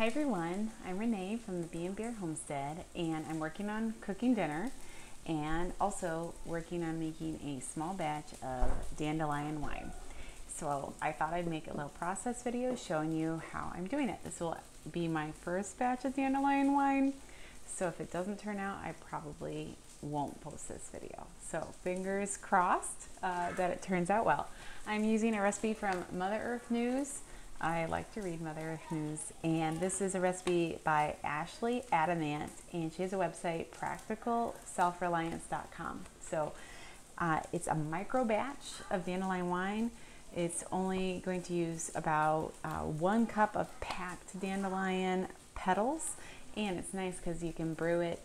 Hi everyone, I'm Renee from the Bee and Beer Homestead, and I'm working on cooking dinner and also working on making a small batch of dandelion wine. So I thought I'd make a little process video showing you how I'm doing it. This will be my first batch of dandelion wine, so if it doesn't turn out, I probably won't post this video. So fingers crossed that it turns out well. I'm using a recipe from Mother Earth News. I like to read Mother Earth News, and this is a recipe by Ashley Adamant, and she has a website, practicalselfreliance.com. So it's a micro batch of dandelion wine. It's only going to use about 1 cup of packed dandelion petals, and it's nice because you can brew it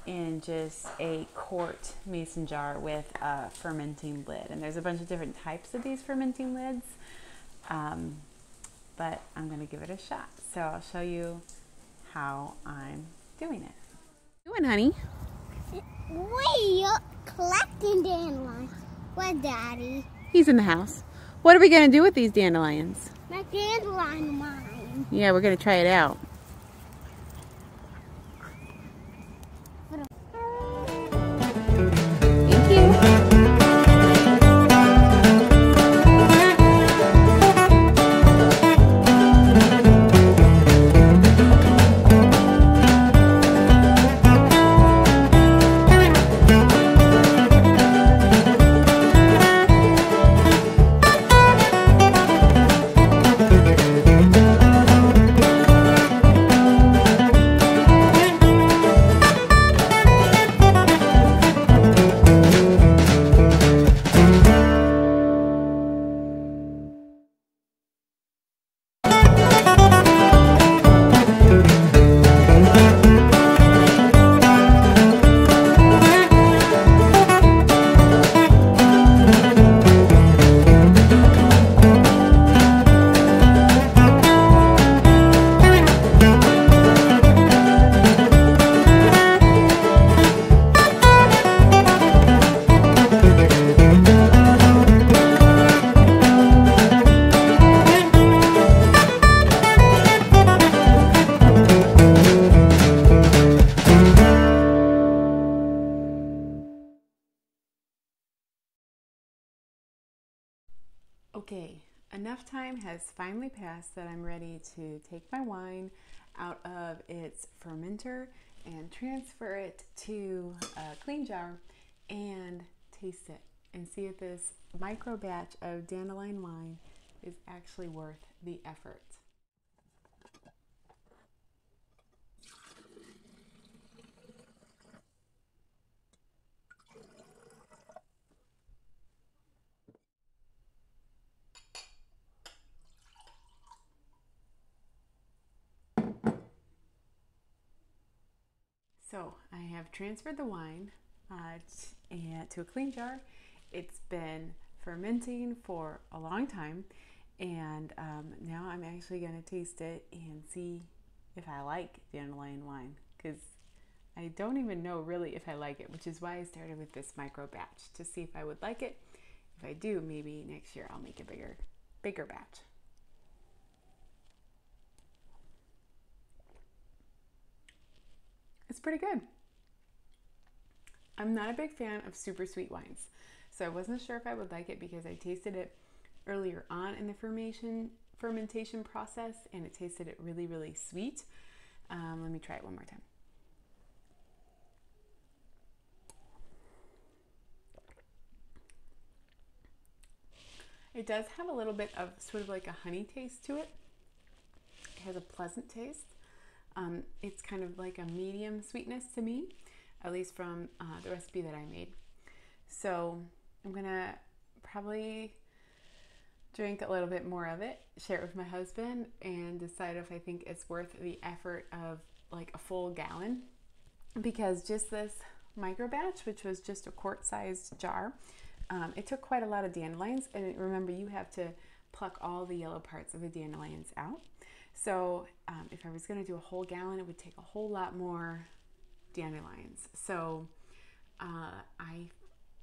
in just a quart mason jar with a fermenting lid. And there's a bunch of different types of these fermenting lids. But I'm gonna give it a shot. So I'll show you how I'm doing it. What are you doing, honey? We are collecting dandelions. Where's Daddy? He's in the house. What are we gonna do with these dandelions? Make dandelion wine. Yeah, we're gonna try it out. Thank you. Okay, enough time has finally passed that I'm ready to take my wine out of its fermenter and transfer it to a clean jar and taste it and see if this micro batch of dandelion wine is actually worth the effort. So I have transferred the wine to a clean jar. It's been fermenting for a long time, and now I'm actually going to taste it and see if I like dandelion wine, because I don't even know really if I like it, which is why I started with this micro batch to see if I would like it. If I do, maybe next year I'll make a bigger batch. It's pretty good. I'm not a big fan of super sweet wines, so I wasn't sure if I would like it because I tasted it earlier on in the fermentation process, and it tasted it really, really sweet. Let me try it one more time. It does have a little bit of sort of like a honey taste to it. It has a pleasant taste. It's kind of like a medium sweetness to me, at least from the recipe that I made. So I'm gonna probably drink a little bit more of it, share it with my husband, and decide if I think it's worth the effort of like a full gallon, because just this micro batch, which was just a quart-sized jar, it took quite a lot of dandelions, and remember, you have to pluck all the yellow parts of the dandelions out. So if I was going to do a whole gallon, it would take a whole lot more dandelions. So I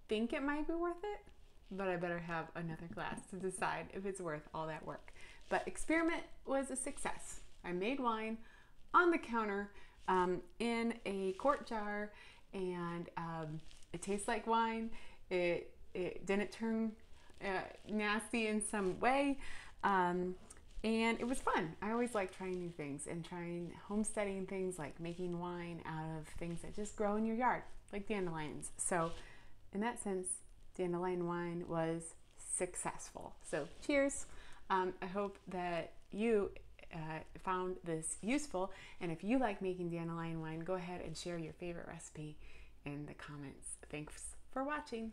think it might be worth it, but I better have another glass to decide if it's worth all that work. But experiment was a success. I made wine on the counter in a quart jar, and it tastes like wine. It didn't turn nasty in some way. And it was fun. I always like trying new things and trying homesteading things, like making wine out of things that just grow in your yard, like dandelions. So in that sense, dandelion wine was successful. So cheers. I hope that you found this useful. And if you like making dandelion wine, go ahead and share your favorite recipe in the comments. Thanks for watching.